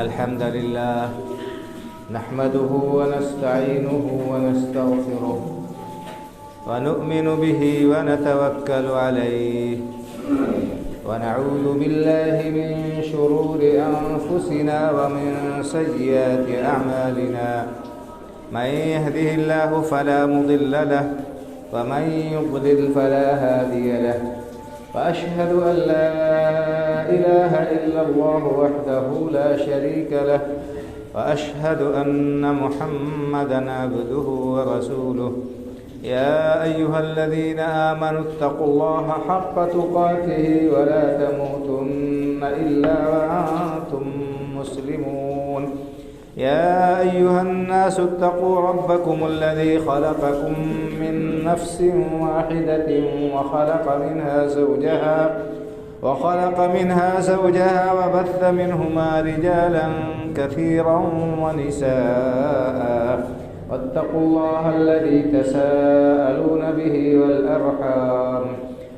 الحمد لله نحمده ونستعينه ونستغفره ونؤمن به ونتوكل عليه ونعوذ بالله من شرور أنفسنا ومن سيئات أعمالنا من يهده الله فلا مضل له ومن يضلل فلا هادي له وأشهد أن لا إله إلا الله وحده لا شريك له وأشهد أن محمدًا عبده ورسوله يا أيها الذين آمنوا اتقوا الله حق تقاته ولا تموتن إلا وأنتم مسلمون يا أيها الناس اتقوا ربكم الذي خلقكم من نفس واحدة وخلق منها زوجها وبث منهما رجالا كثيرا ونساء واتقوا الله الذي تساءلون به والأرحام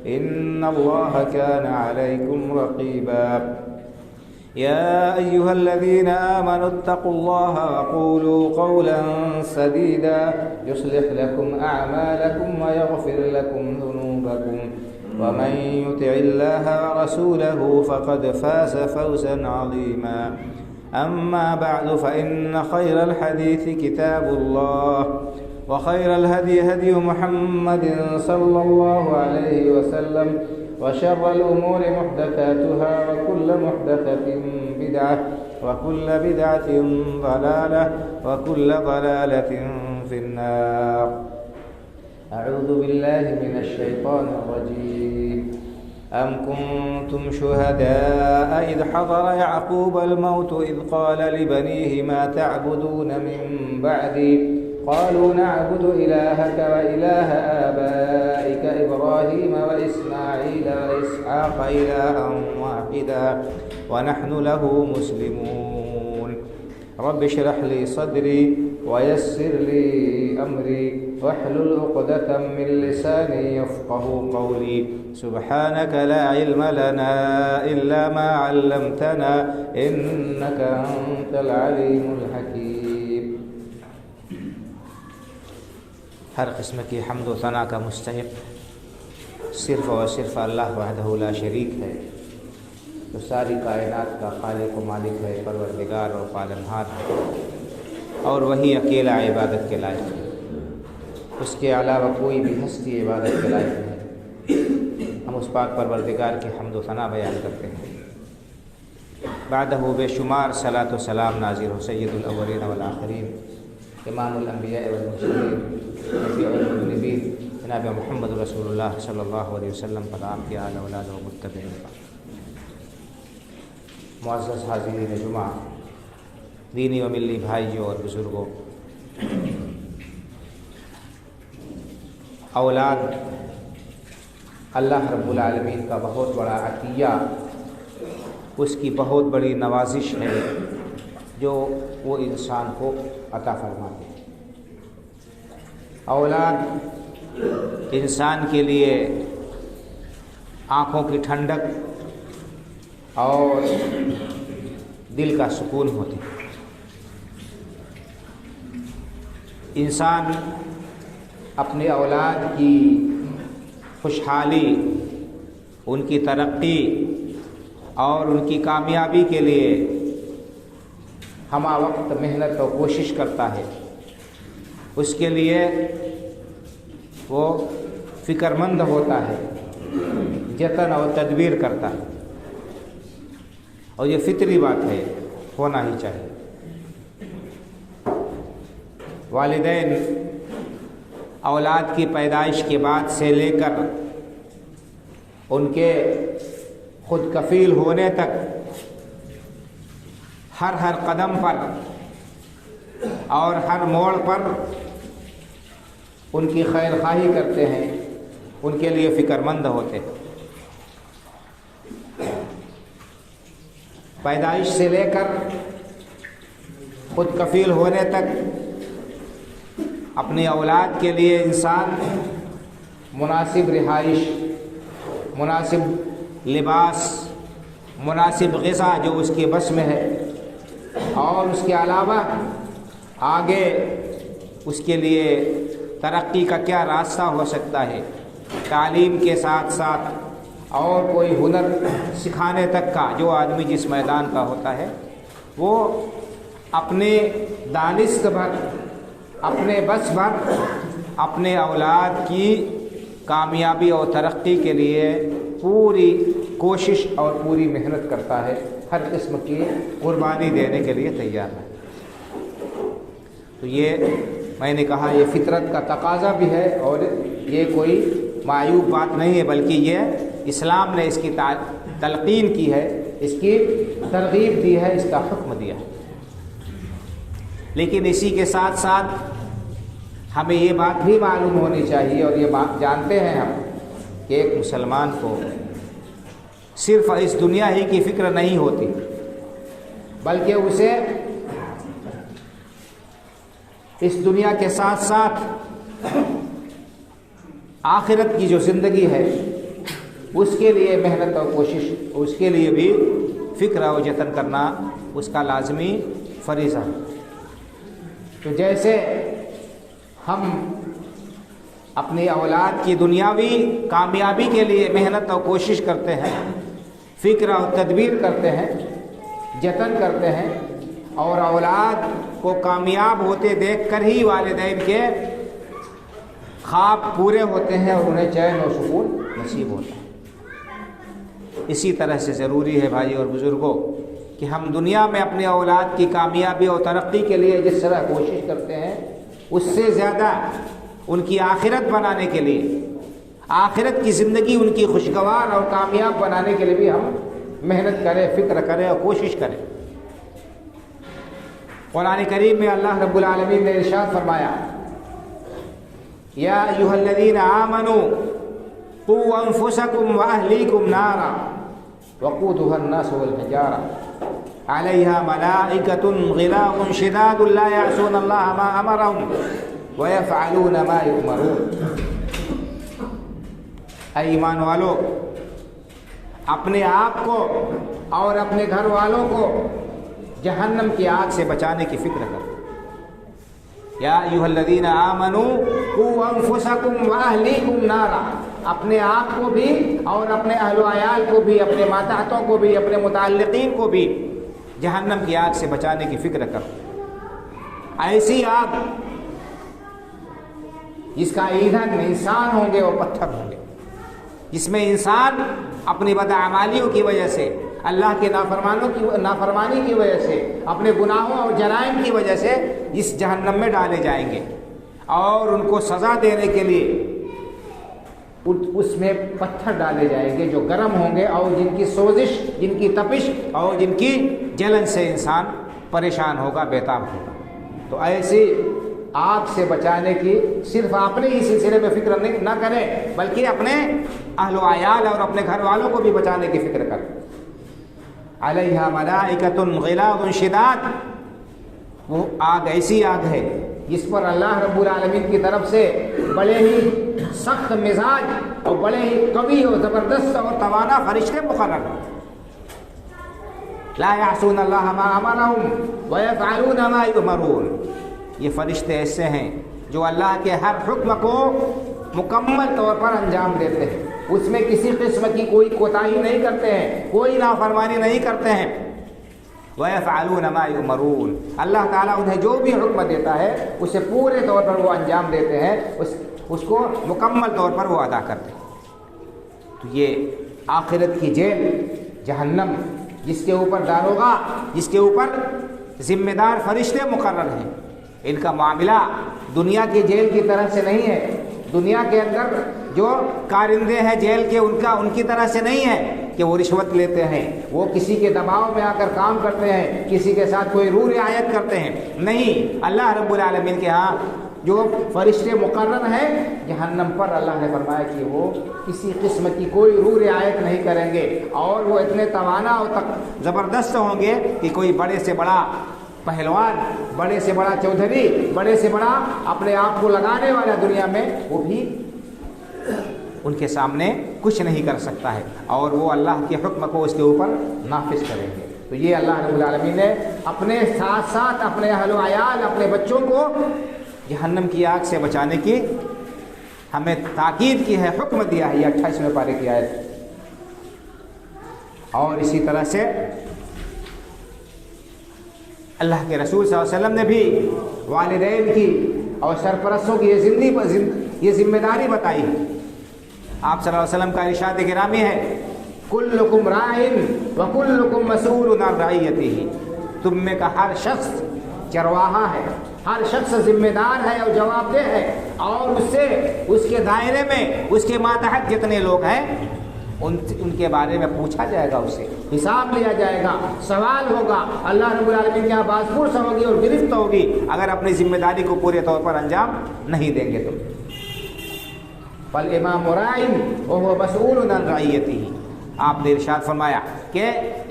إن الله كان عليكم رقيبا يا أيها الذين آمنوا اتقوا الله وقولوا قولا سديدا يصلح لكم أعمالكم ويغفر لكم ذنوبكم ومن يطع الله ورسوله فقد فاز فوزا عظيما أما بعد فإن خير الحديث كتاب الله وخير الهدي هدي محمد صلى الله عليه وسلم وشر الأمور محدثاتها وكل محدثة بدعة وكل بدعة ضلالة وكل ضلالة في النار أعوذ بالله من الشيطان الرجيم أم كنتم شهداء إذ حضر يعقوب الموت إذ قال لبنيه ما تعبدون من بعدي قالوا نعبد إلهك وإله آبائك إبراهيم وإسماعيل وإسحاق إلها واحدا ونحن له مسلمون رب اشرح لي صدري ويسر لي أمري واحلل عقدة من لساني يفقه قولي سبحانك لا علم لنا إلا ما علمتنا إنك أنت العليم الحكيم ہر قسم کی حمد و ثنا کا مستحق صرف اور صرف اللہ وحدہ لا شریک ہے، جو ساری کائنات کا خالق و مالک ہے، پروردگار اور پالنہار ہے، اور وہی اکیلا عبادت کے لائق ہے، اس کے علاوہ کوئی بھی ہستی عبادت کے لائق نہیں۔ ہم اس پاک پروردگار کی حمد و ثنا بیان کرتے ہیں، بعدہ بے شمار صلاۃ و سلام نازل ہو سید الاولین والآخرین امام الانبیاء والمرسلین نبی المذنبین جناب محمد رسول اللہ صلی اللہ علیہ وسلم پر، آپ کے آل اولاد و متبعین پر۔ معزز حاضرین جمعہ، دینی و ملی بھائیوں اور بزرگوں، اولاد اللہ رب العالمین کا بہت بڑا عطیہ، اس کی بہت بڑی نوازش ہے جو وہ انسان کو عطا فرماتے ہیں۔ اولاد انسان کے لیے آنکھوں کی ٹھنڈک اور دل کا سکون ہوتی ہے۔ انسان اپنے اولاد کی خوشحالی، ان کی ترقی اور ان کی کامیابی کے لیے ہمہ وقت محنت اور کوشش کرتا ہے، اس کے لیے وہ فکر مند ہوتا ہے، جتن اور تدبیر کرتا ہے، اور یہ فطری بات ہے، ہونا ہی چاہیے۔ والدین اولاد کی پیدائش کے بعد سے لے کر ان کے خود کفیل ہونے تک ہر قدم پر اور ہر موڑ پر ان کی خیر خواہی کرتے ہیں، ان کے لیے فکر مند ہوتے ہیں۔ پیدائش سے لے کر خود کفیل ہونے تک اپنی اولاد کے لیے انسان مناسب رہائش، مناسب لباس، مناسب غذا جو اس کے بس میں ہے اور اس کے علاوہ آگے اس کے لیے ترقی کا کیا راستہ ہو سکتا ہے، تعلیم کے ساتھ ساتھ اور کوئی ہنر سکھانے تک کا جو آدمی جس میدان کا ہوتا ہے وہ اپنے دانست بھر، اپنے بس بھر اپنے اولاد کی کامیابی اور ترقی کے لیے پوری کوشش اور پوری محنت کرتا ہے، ہر قسم کی قربانی دینے کے لیے تیار ہے۔ تو یہ میں نے کہا یہ فطرت کا تقاضا بھی ہے اور یہ کوئی معیوب بات نہیں ہے، بلکہ یہ اسلام نے اس کی تلقین کی ہے، اس کی ترغیب دی ہے، اس کا حکم دیا ہے۔ لیکن اسی کے ساتھ ساتھ ہمیں یہ بات بھی معلوم ہونی چاہیے اور یہ بات جانتے ہیں ہم کہ ایک مسلمان کو صرف اس دنیا ہی کی فکر نہیں ہوتی، بلکہ اسے اس دنیا کے ساتھ ساتھ آخرت کی جو زندگی ہے اس کے لیے محنت اور کوشش، اس کے لیے بھی فکر و جتن کرنا اس کا لازمی فریضہ ہے۔ تو جیسے ہم اپنی اولاد کی دنیاوی کامیابی کے لیے محنت اور کوشش کرتے ہیں، فکر اور تدبیر کرتے ہیں، جتن کرتے ہیں، اور اولاد کو کامیاب ہوتے دیکھ کر ہی والدین کے خواب پورے ہوتے ہیں اور انہیں چین و سکون نصیب ہوتا ہے۔ اسی طرح سے ضروری ہے بھائی اور بزرگوں کہ ہم دنیا میں اپنے اولاد کی کامیابی اور ترقی کے لیے جس طرح کوشش کرتے ہیں اس سے زیادہ ان کی آخرت بنانے کے لیے، آخرت کی زندگی ان کی خوشگوار اور کامیاب بنانے کے لیے بھی ہم محنت کریں، فکر کریں اور کوشش کریں۔ قرآن کریم میں اللہ رب العالمین نے ارشاد فرمایا، یا ایھا الذین آمنوا قوا انفسکم واہلیکم نارا وقودها الناس والحجارہ علیہا ملائکۃ غلاظ شداد لا یعصون اللہ ما امرهم ویفعلون ما یؤمرون۔ اے ایمان والو، اپنے آپ کو اور اپنے گھر والوں کو جہنم کی آگ سے بچانے کی فکر کرو۔ یا ایھا الذین آمنوا قوا انفسکم واہلیکم نارا، اپنے آپ کو بھی اور اپنے اہل و عیال کو بھی، اپنے ماتحتوں کو بھی، اپنے متعلقین کو بھی جہنم کی آگ سے بچانے کی فکر کرو۔ ایسی آگ جس کا ایندھن انسان ہوں گے اور پتھر ہوں گے، جس میں انسان اپنی بداعمالیوں کی وجہ سے، اللہ کے نافرمانی کی وجہ سے، اپنے گناہوں اور جرائم کی وجہ سے اس جہنم میں ڈالے جائیں گے، اور ان کو سزا دینے کے لیے اس میں پتھر ڈالے جائیں گے جو گرم ہوں گے اور جن کی سوزش، جن کی تپش اور جن کی جلن سے انسان پریشان ہوگا، بیتاب ہوگا۔ تو ایسی آگ سے بچانے کی صرف اپنے ہی سلسلے میں فکر نہ کریں، بلکہ اپنے اہل و عیال اور اپنے گھر والوں کو بھی بچانے کی فکر کریں۔ علیہا ملائکۃ غلاظ شداد، وہ آگ ایسی آگ ہے جس پر اللہ رب العالمین کی طرف سے بڑے ہی سخت مزاج اور بڑے ہی قوی اور زبردست اور توانا فرشتے مقرر ہیں۔ لا یعصون اللہ ما امرهم ویفعلون ما یؤمرون، یہ فرشتے ایسے ہیں جو اللہ کے ہر حکم کو مکمل طور پر انجام دیتے ہیں، اس میں کسی قسم کی کوئی کوتاہی نہیں کرتے ہیں، کوئی نافرمانی نہیں کرتے ہیں۔ وَيَفْعَلُونَ مَا يُؤْمَرُونَ، اللہ تعالیٰ انہیں جو بھی حکم دیتا ہے اسے پورے طور پر وہ انجام دیتے ہیں، اس کو مکمل طور پر وہ ادا کرتے ہیں۔ تو یہ آخرت کی جیل جہنم، جس کے اوپر داروغہ، جس کے اوپر ذمہ دار فرشتے مقرر ہیں، ان کا معاملہ دنیا کی جیل کی طرح سے نہیں ہے۔ دنیا کے اندر جو کارندے ہیں جیل کے، ان کی طرح سے نہیں ہے کہ وہ رشوت لیتے ہیں، وہ کسی کے دباؤ میں آ کر کام کرتے ہیں، کسی کے ساتھ کوئی رو رعایت کرتے ہیں، نہیں۔ اللہ رب العالمین کے ہاں جو فرشتے مقرر ہیں جہنم پر، اللہ نے فرمایا کہ وہ کسی قسم کی کوئی رو رعایت نہیں کریں گے، اور وہ اتنے توانا اور زبردست ہوں گے کہ کوئی بڑے سے بڑا پہلوان، بڑے سے بڑا چودھری، بڑے سے بڑا اپنے آپ کو لگانے والا دنیا میں، وہ بھی ان کے سامنے کچھ نہیں کر سکتا ہے، اور وہ اللہ کے حکم کو اس کے اوپر نافذ کریں گے۔ تو یہ اللہ رب العالمین نے اپنے ساتھ ساتھ اپنے اہل و عیال، اپنے بچوں کو جہنم کی آگ سے بچانے کی ہمیں تاکید کی ہے، حکم دیا ہے۔ یہ 28ویں پارے کی آیت۔ اور اسی طرح سے اللہ کے رسول صلی اللہ علیہ وسلم نے بھی والدین کی اور سرپرستوں کی یہ ذمہ داری بتائی۔ آپ صلی اللہ علیہ وسلم کا ارشاد گرامی ہے، کلکم راعٍ وکلکم مسئول عن رعیتہ، تم میں کا ہر شخص چرواہا ہے، ہر شخص ذمہ دار ہے اور جواب دہ ہے، اور اس کے دائرے میں اس کے ماتحت جتنے لوگ ہیں ان کے بارے میں پوچھا جائے گا، اس سے حساب لیا جائے گا، سوال ہوگا، اللہ رب العالمین کے یہاں باز پرس ہوگی اور گرفت ہوگی اگر اپنی ذمہ داری کو پورے طور پر انجام نہیں دیں گے تو۔ فالامام راع وهو مسئول عن رعیتہ، آپ نے ارشاد فرمایا کہ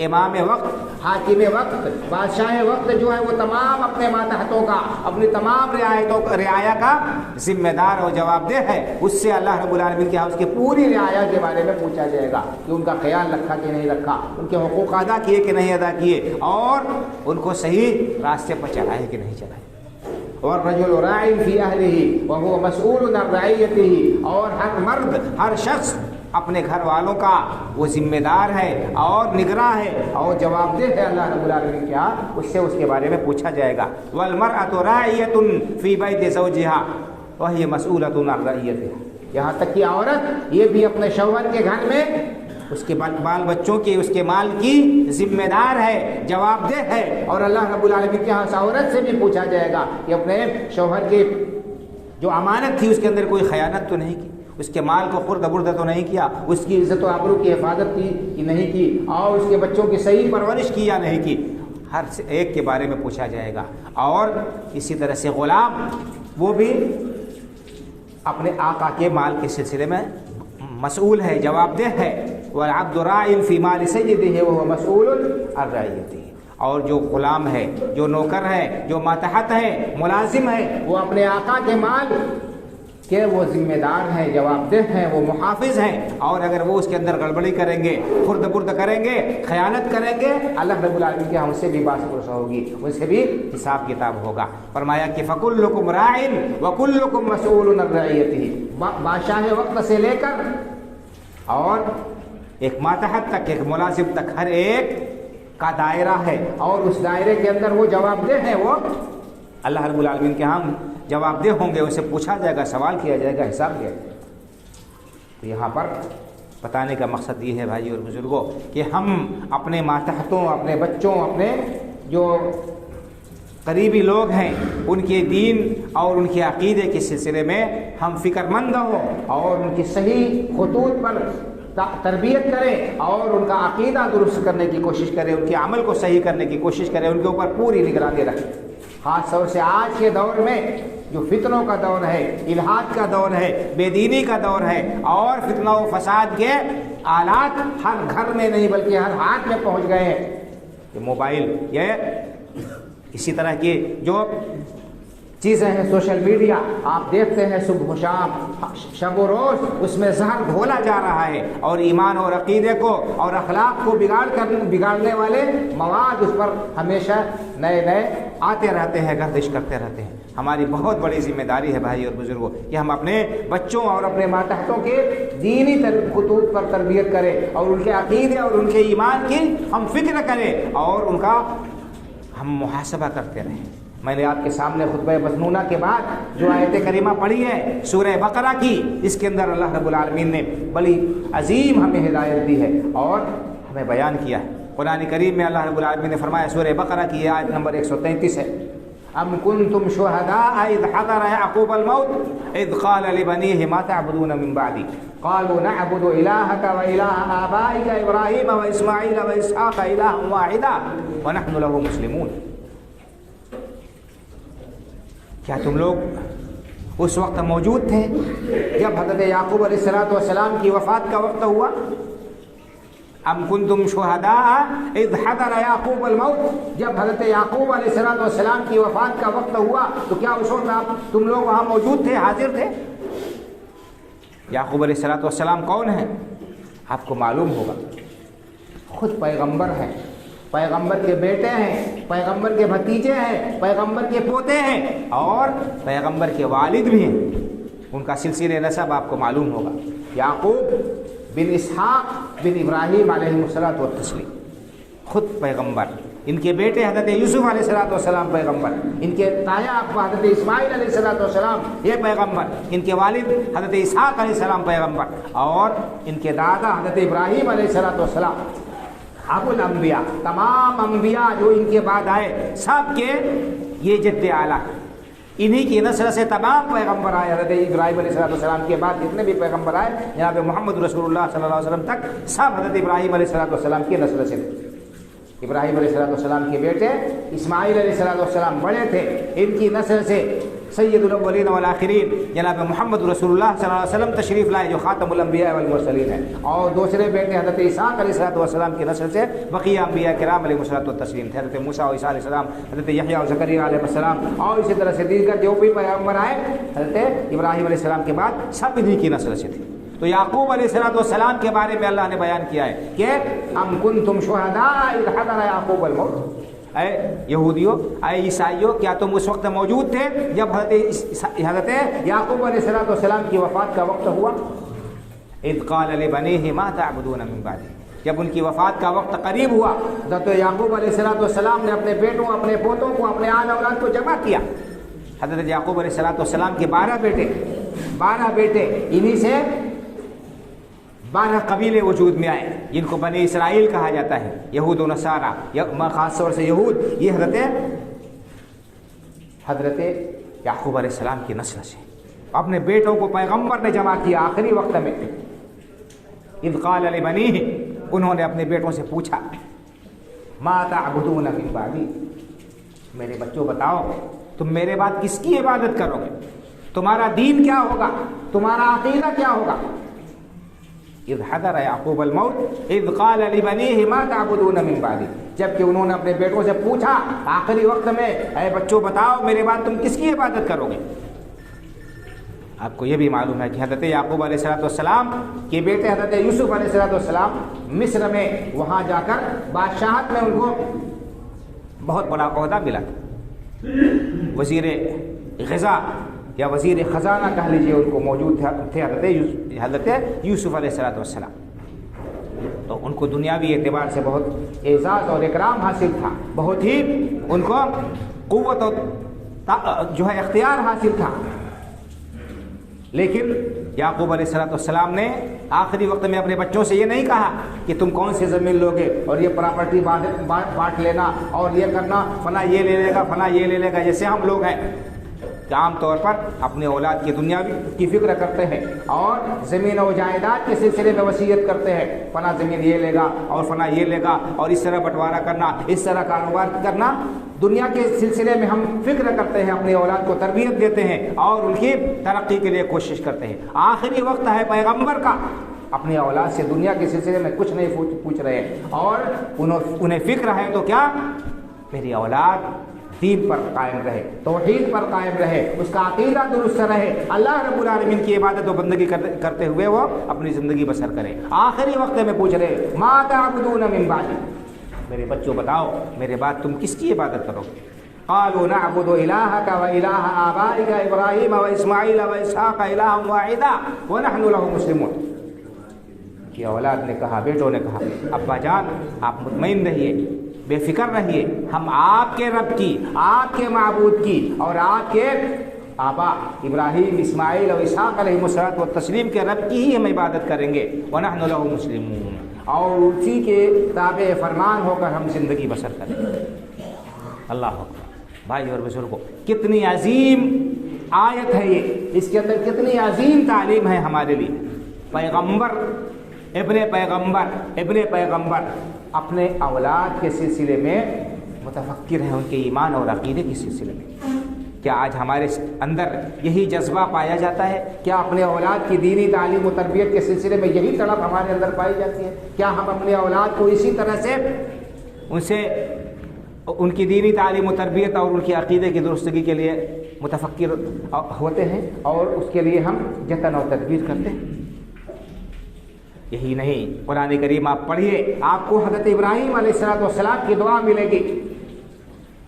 امام وقت، حاکم وقت، بادشاہ وقت جو ہے وہ تمام اپنے ماتحتوں کا، اپنی تمام رعایا کا ذمہ دار اور جواب دہ ہے۔ اس سے اللہ رب العالمین کے ہاں اس کی پوری رعایا کے بارے میں پوچھا جائے گا کہ ان کا خیال رکھا کہ نہیں رکھا، ان کے حقوق ادا کیے کہ نہیں ادا کیے، اور ان کو صحیح راستے پر چلائے کہ نہیں چلائے۔ والرجل راع فی اہلہ وهو مسئول عن رعیتہ، اور ہر مرد، ہر شخص اپنے گھر والوں کا وہ ذمہ دار ہے اور نگراں ہے اور جواب دہ ہے اللہ رب العالمین کے ہاں، اس سے اس کے بارے میں پوچھا جائے گا۔ والمرأة راعیة فی بیت زوجها وہی مسئولۃ عن رعیتها، یہاں تک کہ عورت یہ بھی اپنے شوہر کے گھر میں اس کے بال بچوں کی، اس کے مال کی ذمہ دار ہے، جواب دہ ہے، اور اللہ رب العالمین کے ہاں اس عورت سے بھی پوچھا جائے گا کہ اپنے شوہر کی جو امانت تھی اس کے اندر کوئی خیانت تو نہیں کی، اس کے مال کو خرد برد تو نہیں کیا، اس کی عزت و آبرو کی حفاظت کی کہ نہیں کی، اور اس کے بچوں کی صحیح پرورش کی یا نہیں کی، ہر ایک کے بارے میں پوچھا جائے گا۔ اور اسی طرح سے غلام، وہ بھی اپنے آقا کے مال کے سلسلے میں مسئول ہے، جواب دہ ہے۔ والعبد راع فی مال سیدہ وهو مسئول عن رعیتہ، اور جو غلام ہے، جو نوکر ہے، جو ماتحت ہے، ملازم ہے، وہ اپنے آقا کے مال کہ وہ ذمہ دار ہیں، جواب دہ ہیں، وہ محافظ ہیں، اور اگر وہ اس کے اندر گڑبڑی کریں گے، خرد برد کریں گے، خیانت کریں گے، اللہ رب العالمین کے ہم سے بھی باس پرس ہوگی، ان سے بھی حساب کتاب ہوگا۔ فرمایا کہ فَكُلُّكُمْ رَاعٍ وَكُلُّكُمْ مَسْئُولٌ عَن رَعِيَّتِهِ، بادشاہ وقت سے لے کر اور ایک ماتحت تک، ایک ملازم تک، ہر ایک کا دائرہ ہے، اور اس دائرے کے اندر وہ جواب دہ ہے، وہ اللہ رب العالمین کے ہم جواب دہ ہوں گے، اسے پوچھا جائے گا، سوال کیا جائے گا، حساب لیا جائے گا۔ تو یہاں پر بتانے کا مقصد یہ ہے بھائی اور بزرگوں کہ ہم اپنے ماتحتوں، اپنے بچوں، اپنے جو قریبی لوگ ہیں ان کے دین اور ان کے عقیدے کے سلسلے میں ہم فکر مند ہوں اور ان کی صحیح خطوط پر تربیت کریں اور ان کا عقیدہ درست کرنے کی کوشش کریں، ان کے عمل کو صحیح کرنے کی کوشش کریں، ان کے اوپر پوری نگرانی رکھیں۔ خاص طور سے آج کے دور میں جو فتنوں کا دور ہے، الحاد کا دور ہے، بے دینی کا دور ہے، اور فتنہ و فساد کے آلات ہر گھر میں نہیں بلکہ ہر ہاتھ میں پہنچ گئے ہیں۔ یہ موبائل، یہ اسی طرح کی جو چیزیں ہیں، سوشل میڈیا، آپ دیکھتے ہیں صبح و شام، شب و روز اس میں زہر گھولا جا رہا ہے، اور ایمان اور عقیدے کو اور اخلاق کو بگاڑنے والے مواد اس پر ہمیشہ نئے نئے آتے رہتے ہیں، گردش کرتے رہتے ہیں۔ ہماری بہت بڑی ذمہ داری ہے بھائی اور بزرگوں کہ ہم اپنے بچوں اور اپنے ماتحتوں کے دینی خطوط پر تربیت کریں، اور ان کے عقیدے اور ان کے ایمان کی ہم فکر کریں، اور ان کا ہم محاسبہ کرتے رہیں۔ میں نے آپ کے سامنے خطبہ مسنونہ کے بعد جو آیت کریمہ پڑھی ہے سورہ بقرہ کی، اس کے اندر اللہ رب العالمین نے بڑی عظیم ہمیں ہدایت دی ہے اور ہمیں بیان کیا ہے۔ قرآن کریم میں اللہ رب العالمین نے فرمایا، سورہ بقرہ کی آیت نمبر 133 ہے، ام کنتم شہداء اذ حضر یعقوب الموت اذ قال لبنیہ ما تعبدون من بعدی قالوا نعبد الہک و الہ آبائک ابراہیم و اسماعیل و اسحاق الہا واحدا ونحن له مسلمون۔ کیا تم لوگ اس وقت موجود تھے جب حضرت یعقوب علیہ السلام کی وفات کا وقت ہوا؟ ام کنتم شہداء اذ حضر یعقوب الموت، جب حضرت یعقوب علیہ السلام کی وفات کا وقت ہوا تو کیا اس وقت تم لوگ وہاں موجود تھے، حاضر تھے؟ یعقوب علیہ السلام کون ہیں؟ آپ کو معلوم ہوگا، خود پیغمبر ہیں، پیغمبر کے بیٹے ہیں، پیغمبر کے بھتیجے ہیں، پیغمبر کے پوتے ہیں اور پیغمبر کے والد بھی ہیں۔ ان کا سلسلہ نسب آپ کو معلوم ہوگا، یعقوب بن اسحاق بن ابراہیم علیہ الصلوۃ والتسلیم، خود پیغمبر، ان کے بیٹے حضرت یوسف علیہ الصلوۃ والسلام پیغمبر، ان کے تایا ابا حضرت اسماعیل علیہ الصلوۃ والسلام یہ پیغمبر، ان کے والد حضرت اسحاق علیہ السلام پیغمبر، اور ان کے دادا حضرت ابراہیم علیہ الصلوۃ والسلام ابو الانبیاء، تمام انبیاء جو ان کے بعد آئے سب کے یہ جد اعلیٰ، انہی کی نسل سے تمام پیغمبر آئے۔ حضرت ابراہیم علیہ السلام کے بعد جتنے بھی پیغمبر آئے جناب محمد رسول اللہ صلی اللہ علیہ وسلم تک سب حضرت ابراہیم علیہ السلام کی نسل سے تھے۔ ابراہیم علیہ السلام کے بیٹے اسماعیل علیہ السلام بڑے تھے، ان کی نسل سے سید الاولین والآخرین جناب محمد رسول اللہ صلی اللہ علیہ وسلم تشریف لائے جو خاتم الانبیاء والمرسلین ہیں، اور دوسرے بیٹے حضرت اسحاق علیہ السلام کی نسل سے بقیہ انبیاء کرام علیہ السلام تھے، حضرت موسیٰ و عیسیٰ علیہ السلام، حضرت یحییٰ و زکریا علیہ السلام، اور اسی طرح سے دیگر جو بھی پیغمبر آئے حضرت ابراہیم علیہ السلام کے بعد سب انہی کی نسل سے تھے۔ تو یعقوب علیہ السلام کے بارے میں اللہ نے بیان کیا ہے کہ ام کنتم شہداء اذ حضر یعقوب الموت، اے یہودیوں، اے عیسائیوں، کیا تم اس وقت موجود تھے جب حضرت یعقوب علیہ السلام کی وفات کا وقت ہوا؟ اذ قال لبنیہ ما تعبدون من بعدی، جب ان کی وفات کا وقت قریب ہوا حضرت یعقوب علیہ السلام نے اپنے بیٹوں، اپنے پوتوں کو، اپنے آل اولاد کو جمع کیا۔ حضرت یعقوب علیہ السلام کے 12 بیٹے، انہی سے 12 قبیلے وجود میں آئے جن کو بنی اسرائیل کہا جاتا ہے، یہود و نصارہ، خاص طور سے یہود، یہ حضرت یعقوب علیہ السلام کی نسل سے اپنے بیٹوں کو پیغمبر نے جمع کیا آخری وقت میں۔ اذ قال لبنیہ، انہوں نے اپنے بیٹوں سے پوچھا ما تعبدون من بعدی، میرے بچوں بتاؤ تم میرے بعد کس کی عبادت کرو گے، تمہارا دین کیا ہوگا، تمہارا عقیدہ کیا ہوگا؟ اذ حضر یعقوب الموت اذ قال لبنیہ ما تعبدون من بعدی، جبکہ انہوں نے اپنے بیٹوں سے پوچھا آخری وقت میں، اے بچوں بتاؤ میرے بعد تم کس کی عبادت کرو گے۔ آپ کو یہ بھی معلوم ہے کہ حضرت یعقوب علیہ السلام کے بیٹے حضرت یوسف علیہ السلام مصر میں وہاں جا کر بادشاہت میں ان کو بہت بڑا عہدہ ملا تھا، وزیر غذا یا وزیر خزانہ کہہ لیجیے، ان کو موجود تھے حضرت یوسف علیہ السلام، تو ان کو دنیاوی اعتبار سے بہت اعزاز اور اکرام حاصل تھا، بہت ہی ان کو قوت اور جو ہے اختیار حاصل تھا۔ لیکن یعقوب علیہ السلام نے آخری وقت میں اپنے بچوں سے یہ نہیں کہا کہ تم کون سی زمین لوگے اور یہ پراپرٹی بانٹ لینا اور یہ کرنا، فلاں یہ لے لے گا، فلاں یہ لے لے گا، جیسے ہم لوگ ہیں کہ عام طور پر اپنے اولاد کی دنیاوی کی فکر کرتے ہیں اور زمین و جائیداد کے سلسلے میں وصیت کرتے ہیں، فلاں زمین یہ لے گا اور فلاں یہ لے گا اور اس طرح بٹوارہ کرنا، اس طرح کاروبار کرنا، دنیا کے سلسلے میں ہم فکر کرتے ہیں، اپنی اولاد کو تربیت دیتے ہیں اور ان کی ترقی کے لیے کوشش کرتے ہیں۔ آخری وقت ہے پیغمبر کا، اپنی اولاد سے دنیا کے سلسلے میں کچھ نہیں پوچھ رہے اور انہیں فکر ہے تو کیا میری اولاد دین پر قائم رہے، توحید پر قائم رہے، اس کا عقیدہ درست رہے، اللہ رب العالمین کی عبادت و بندگی کرتے ہوئے وہ اپنی زندگی بسر کرے۔ آخری وقت میں پوچھ رہے ما تعبدون من بعدی، میرے بچوں بتاؤ میرے بعد تم کس کی عبادت کرو گے؟ قالوا نعبد الہک و الہ آبائک ابراہیم و اسماعیل و اسحاق الہا واحدا ونحن له مسلمون، کہ اولاد نے کہا، بیٹوں نے کہا ابا جان آپ مطمئن رہیے، بے فکر رہیے، ہم آپ کے رب کی، آپ کے معبود کی اور آپ کے آبا ابراہیم، اسماعیل اور اسحاق علیہ الصلوۃ والتسلیم کے رب کی ہی ہم عبادت کریں گے، وَنَحْنُ لَهُ مُسْلِمُونَ، اور اسی کے تابع فرمان ہو کر ہم زندگی بسر کریں گے۔ اللہ اکبر۔ بھائی اور بزرگوں، کتنی عظیم آیت ہے یہ، اس کے اندر کتنی عظیم تعلیم ہے ہمارے لیے۔ پیغمبر ابن پیغمبر اپنے اولاد کے سلسلے میں متفکر ہیں، ان کے ایمان اور عقیدے کے سلسلے میں۔ کیا آج ہمارے اندر یہی جذبہ پایا جاتا ہے؟ کیا اپنے اولاد کی دینی تعلیم و تربیت کے سلسلے میں یہی تڑپ ہمارے اندر پائی جاتی ہے؟ کیا ہم اپنے اولاد کو اسی طرح سے ان کی دینی تعلیم و تربیت اور ان کی عقیدے کی درستگی کے لیے متفکر ہوتے ہیں اور اس کے لیے ہم جتن اور تدبیر کرتے ہیں؟ یہی نہیں، قرآن کریم آپ پڑھیے، آپ کو حضرت ابراہیم علیہ السلام کی دعا ملے گی۔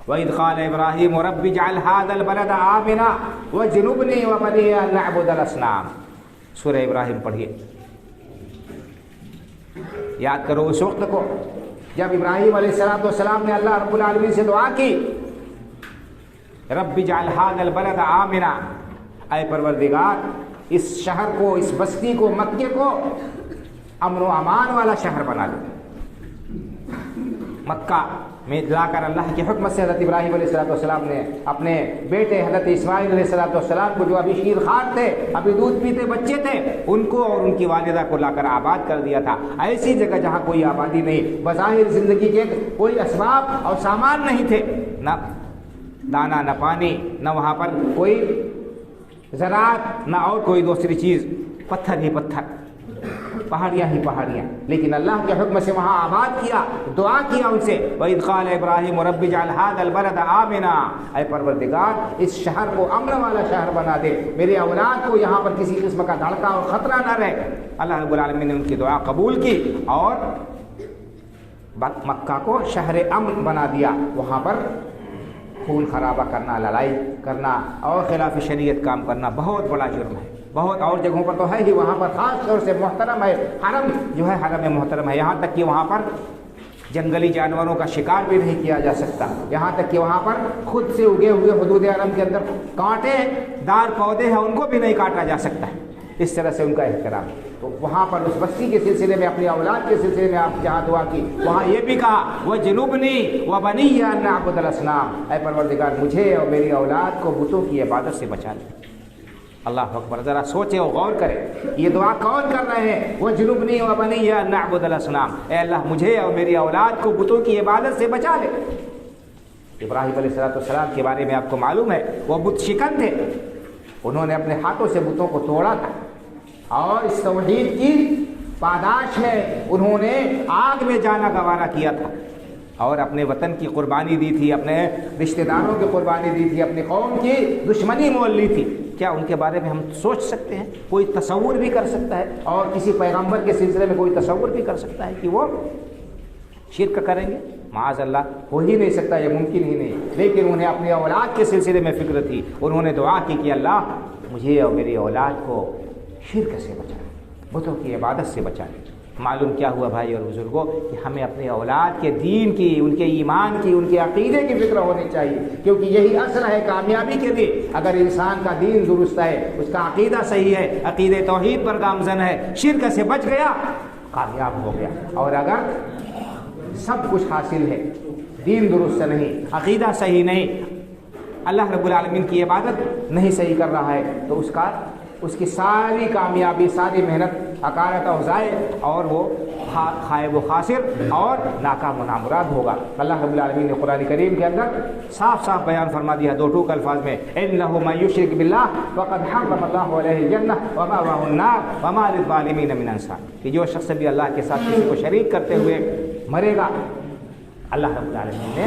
وَإِذْ قَالَ إِبْرَاهِيمُ رَبِّ اجْعَلْ هَٰذَا الْبَلَدَ آمِنًا وَاجْنُبْنِي وَبَنِيَّ أَن نَّعْبُدَ الْأَصْنَامَ۔ سورہ ابراہیم پڑھیے، یاد کرو اس وقت کو جب ابراہیم علیہ السلام نے اللہ رب العالمین سے دعا کی، رب اجعل هذا البلد آمنا، اے پروردگار اس شہر کو، اس بستی کو، مکے کو امن و امان والا شہر بنا دے۔ مکہ میں لا کر اللہ کے حکم سے حضرت ابراہیم علیہ السلام نے اپنے بیٹے حضرت اسماعیل علیہ السلام کو، جو ابھی شیر خوار تھے، ابھی دودھ پیتے بچے تھے، ان کو اور ان کی والدہ کو لا کر آباد کر دیا تھا ایسی جگہ جہاں کوئی آبادی نہیں، بظاہر زندگی کے کوئی اسباب اور سامان نہیں تھے، نہ دانا نہ پانی، نہ وہاں پر کوئی زراعت، نہ اور کوئی دوسری چیز، پتھر ہی پتھر، پہاڑیاں ہی پہاڑیاں، لیکن اللہ کے حکم سے وہاں آباد کیا، دعا کیا ان سے۔ وَإِذْ قَالَ إِبْرَاهِيمُ رَبِّ اجْعَلْ هَٰذَا الْبَلَدَ آمِنًا، اے پروردگار اس شہر کو امن والا شہر بنا دے، میرے اولاد کو یہاں پر کسی قسم کا دھڑکا اور خطرہ نہ رہے۔ اللہ رب العالمین نے ان کی دعا قبول کی اور مکہ کو شہر امن بنا دیا۔ وہاں پر خون خرابہ کرنا، لڑائی کرنا اور خلاف شریعت کام کرنا بہت بڑا جرم ہے، بہت اور جگہوں پر تو ہے ہی، وہاں پر خاص طور سے محترم ہے، حرم جو ہے حرم محترم ہے، یہاں تک کہ وہاں پر جنگلی جانوروں کا شکار بھی نہیں کیا جا سکتا، یہاں تک کہ وہاں پر خود سے اگے ہوئے حدود حرم کے اندر کانٹے دار پودے ہیں ان کو بھی نہیں کاٹا جا سکتا ہے، اس طرح سے ان کا احترام۔ تو وہاں پر اس بستی کے سلسلے میں، اپنی اولاد کے سلسلے میں آپ جہاں دعا کی، وہاں یہ بھی کہا وَجْنُبْنِي وَبَنِيَّ أَن نَّعْبُدَ الْأَصْنَامَ، اے پروردگار مجھے اور میری اولاد کو بتوں کی عبادت سے بچا لے۔ اللہ اکبر، ذرا سوچے اور غور کرے، یہ دعا کون کر رہے ہیں؟ وَجْنُبْنِي وَبَنِيَّ أَن نَّعْبُدَ الْأَصْنَامَ، اے اللہ مجھے اور میری اولاد کو بتوں کی عبادت سے بچا لے۔ ابراہیم علیہ السلام کے بارے میں آپ کو معلوم ہے، وہ بت شکن تھے، انہوں نے اپنے ہاتھوں سے بتوں کو توڑا تھا اور اس توحید کی پاداش میں انہوں نے آگ میں جانا گوارا کیا تھا اور اپنے وطن کی قربانی دی تھی، اپنے رشتہ داروں کی قربانی دی تھی، اپنی قوم کی دشمنی مول لی تھی۔ کیا ان کے بارے میں ہم سوچ سکتے ہیں؟ کوئی تصور بھی کر سکتا ہے اور کسی پیغمبر کے سلسلے میں کوئی تصور بھی کر سکتا ہے کہ وہ شرک کریں گے؟ معاذ اللہ، ہو ہی نہیں سکتا، یہ ممکن ہی نہیں۔ لیکن انہیں اپنی اولاد کے سلسلے میں فکر تھی، انہوں نے دعا کی کہ اللہ مجھے اور میری اولاد کو شرک سے بچا لے، بتوں کی عبادت سے بچا لے۔ معلوم کیا ہوا بھائی اور بزرگوں کہ ہمیں اپنے اولاد کے دین کی، ان کے ایمان کی، ان کے عقیدے کی فکر ہونی چاہیے، کیونکہ یہی اصل ہے کامیابی کے لیے۔ اگر انسان کا دین درست ہے، اس کا عقیدہ صحیح ہے، عقیدہ توحید پر گامزن ہے، شرک سے بچ گیا، کامیاب ہو گیا۔ اور اگر سب کچھ حاصل ہے، دین درست نہیں، عقیدہ صحیح نہیں، اللہ رب العالمین کی عبادت نہیں صحیح کر رہا ہے، تو اس کی ساری کامیابی، ساری محنت حقارت و ضائع، اور وہ خائب و خاسر اور ناکام و نامراد ہوگا۔ اللہ رب العالمین نے قرآن کریم کے اندر صاف صاف بیان فرما دیا دو ٹوک الفاظ میں، إِنَّهُ مَن يُشْرِكْ بِاللَّهِ فَقَدْ حَرَّمَ اللَّهُ عَلَيْهِ الْجَنَّةَ وَمَأْوَاهُ النَّارُ وَمَا لِلظَّالِمِينَ مِنْ أَنصَارٍ، کہ جو شخص بھی اللہ کے ساتھ کسی کو شریک کرتے ہوئے مرے گا، اللہ رب العالمین نے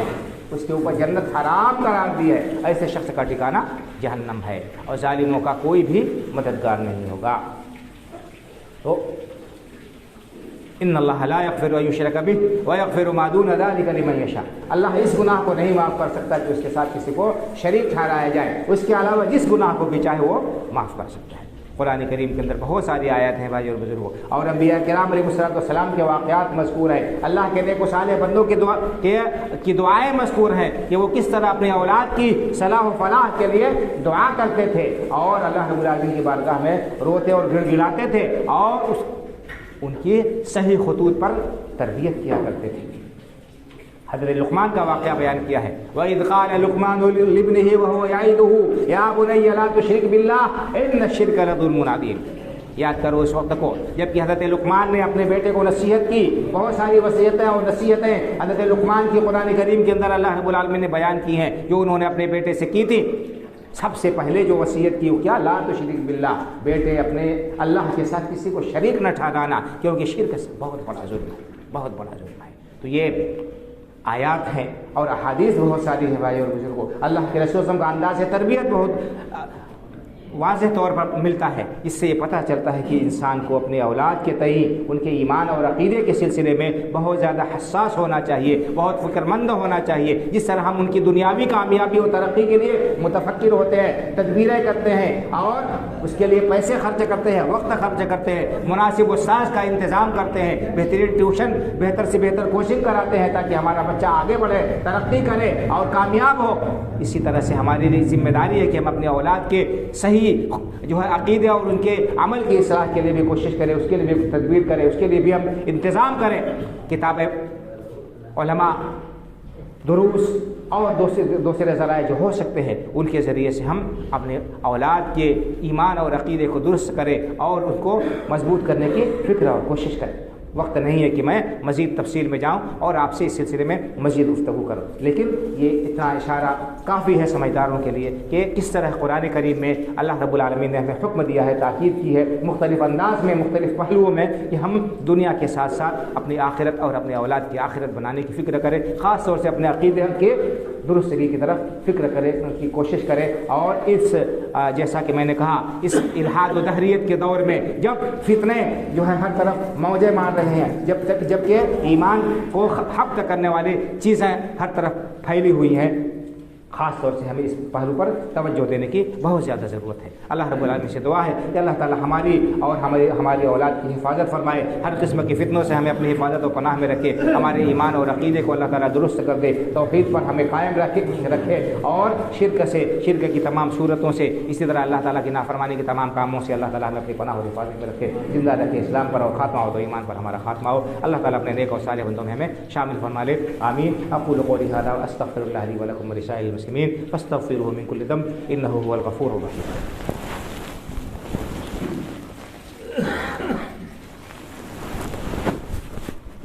اس کے اوپر جنت حرام قرار دی ہے، ایسے شخص کا ٹھکانہ جہنم ہے اور ظالموں کا کوئی بھی مددگار نہیں ہوگا۔ تو ان اللہ لا یغفر ان یشرک بہ ویغفر ما دون ذلک لمن یشاء، اللہ اس گناہ کو نہیں معاف کر سکتا کہ اس کے ساتھ کسی کو شریک ٹھہرایا جائے، اس کے علاوہ جس گناہ کو بھی چاہے وہ معاف کر سکتا ہے۔ قرآن کریم کے اندر بہت ساری آیات ہیں بھائی اور بزرگوں، اور انبیاء کرام علیہ السلام کے واقعات مذکور ہیں، اللہ کے نیک و صالح بندوں کی دعائیں مذکور ہیں کہ وہ کس طرح اپنے اولاد کی صلاح و فلاح کے لیے دعا کرتے تھے اور اللہ رب العالمین کی بارگاہ میں روتے اور گڑ گڑاتے تھے اور ان کی صحیح خطوط پر تربیت کیا کرتے تھے۔ حضرت لقمان کا واقعہ بیان کیا ہے، وَإِذْ قَالَ لُقْمَانُ لِابْنِهِ وَهُوَ يَعِظُهُ يَا بُنَيَّ لَا تُشْرِكْ بِاللَّهِ إِنَّ الشِّرْكَ لَظُلْمٌ عَظِيمٌ۔ یاد کرو اس وقت کو جب کہ حضرت لقمان نے اپنے بیٹے کو نصیحت کی، بہت ساری وصیتیں اور نصیحتیں حضرت لقمان کی قرآن کریم کے اندر اللہ رب العالمین نے بیان کی ہیں جو انہوں نے اپنے بیٹے سے کی تھی۔ سب سے پہلے جو وصیت کی وہ کیا؟ لا تشرک باللہ، بیٹے اپنے اللہ کے ساتھ کسی کو شریک نہ ٹھہرانا، کیونکہ شرک سے بہت بڑا ظلم ہے، بہت بڑا ظلم ہے۔ تو یہ آیات ہیں اور احادیث بہت ساری ہیں بھائی اور بزرگوں، اللہ کے رسول صلی اللہ علیہ وسلم کا انداز تربیت بہت واضح طور پر ملتا ہے۔ اس سے یہ پتہ چلتا ہے کہ انسان کو اپنے اولاد کے تئیں ان کے ایمان اور عقیدے کے سلسلے میں بہت زیادہ حساس ہونا چاہیے، بہت فکر مند ہونا چاہیے۔ جس طرح ہم ان کی دنیاوی کامیابی اور ترقی کے لیے متفکر ہوتے ہیں، تدبیریں کرتے ہیں اور اس کے لیے پیسے خرچ کرتے ہیں، وقت خرچ کرتے ہیں، مناسب استاذ کا انتظام کرتے ہیں، بہترین ٹیوشن بہتر سے بہتر کوچنگ کراتے ہیں تاکہ ہمارا بچہ آگے بڑھے، ترقی کرے اور کامیاب ہو، اسی طرح سے ہماری لیے ذمہ داری ہے کہ ہم اپنے اولاد کے صحیح جو ہے عقیدے اور ان کے عمل کی اصلاح کے لیے بھی کوشش کریں، اس کے لیے بھی تدبیر کریں، اس کے لیے بھی ہم انتظام کریں۔ کتابیں، علماء، دروس اور دوسرے ذرائع جو ہو سکتے ہیں ان کے ذریعے سے ہم اپنے اولاد کے ایمان اور عقیدے کو درست کریں اور ان کو مضبوط کرنے کی فکر اور کوشش کریں۔ وقت نہیں ہے کہ میں مزید تفصیل میں جاؤں اور آپ سے اس سلسلے میں مزید گفتگو کروں، لیکن یہ اتنا اشارہ کافی ہے سمجھداروں کے لیے کہ کس طرح قرآن کریم میں اللہ رب العالمین نے ہمیں حکم دیا ہے، تاکید کی ہے مختلف انداز میں، مختلف پہلوؤں میں کہ ہم دنیا کے ساتھ ساتھ اپنی آخرت اور اپنے اولاد کی آخرت بنانے کی فکر کریں، خاص طور سے اپنے عقیدے کے درستگی کی طرف فکر کرے، ان کی کوشش کرے۔ اور اس جیسا کہ میں نے کہا، اس الحاد و دہریت کے دور میں جب فتنے جو ہے ہر طرف موجیں مار رہے ہیں، جب کہ ایمان کو حبط کرنے والی چیزیں ہر طرف پھیلی ہوئی ہیں، خاص طور سے ہمیں اس پہلو پر توجہ دینے کی بہت زیادہ ضرورت ہے۔ اللہ رب العالمین سے دعا ہے کہ اللہ تعالی ہماری اور ہماری اولاد کی حفاظت فرمائے، ہر قسم کی فتنوں سے ہمیں اپنی حفاظت و پناہ میں رکھے، ہمارے ایمان اور عقیدے کو اللہ تعالیٰ درست کر دے، توحید پر ہمیں قائم رکھے اور شرک کی تمام صورتوں سے، اسی طرح اللہ تعالیٰ کی نافرمانی کے تمام کاموں سے اللہ تعالیٰ ہمیں اپنی پناہ اور حفاظت میں رکھے، زندہ رکھے، اسلام پر اور خاتمہ ہو تو ایمان پر ہمارا خاتمہ ہو۔ اللہ تعالیٰ اپنے نیک اور صالح بندوں میں ہمیں شامل فرما لے، آمین۔ اقول قولی ھذا واستغفر اللہ لی ولکم ولسائر المسلمین فاستغفروه من كل ذنب انه هو الغفور الرحيم۔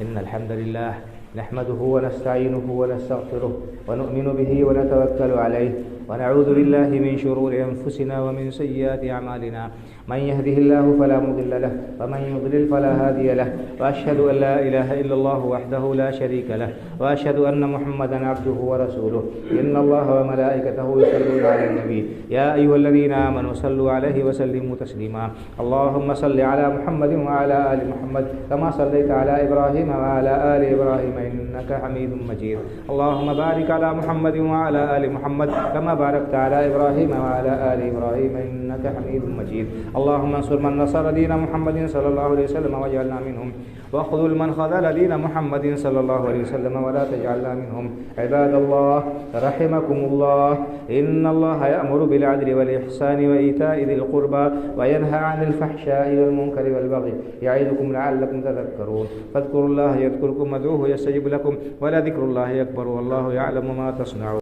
ان الحمد لله نحمده ونستعينه ونستغفره ونؤمن به ونتوكل عليه ونعوذ بالله من شرور أنفسنا ومن سيئات أعمالنا، من يهده الله فلا مضل له ومن يضلل فلا هادي له، وأشهد أن لا إله إلا الله وحده لا شريك له، وأشهد أن محمدا عبده ورسوله، إن الله وملائكته يصلون على النبي، يا أيها الذين آمنوا صلوا عليه وسلموا تسليما، اللهم صل على محمد وعلى آل محمد كما صليت على إبراهيم وعلى آل إبراهيم إنك حميد مجيد، اللهم بارك على محمد وعلى آل محمد كما باركت على إبراهيم وعلى آل إبراهيم إنك حميد مجيد، اللهم انصر من نصر دين محمد صلى الله عليه وسلم واجعلنا منهم، واخذل من خذل دين محمد صلى الله عليه وسلم ولا تجعلنا منهم، عباد الله رحمكم الله، إن الله يأمر بالعدل والإحسان وإيتاء ذي القربى وينهى عن الفحشاء والمنكر والبغي يعظكم لعلكم تذكرون، فاذكروا الله يذكركم وادعوه يستجب لكم ولذكر الله أكبر والله يعلم ما تصنعون۔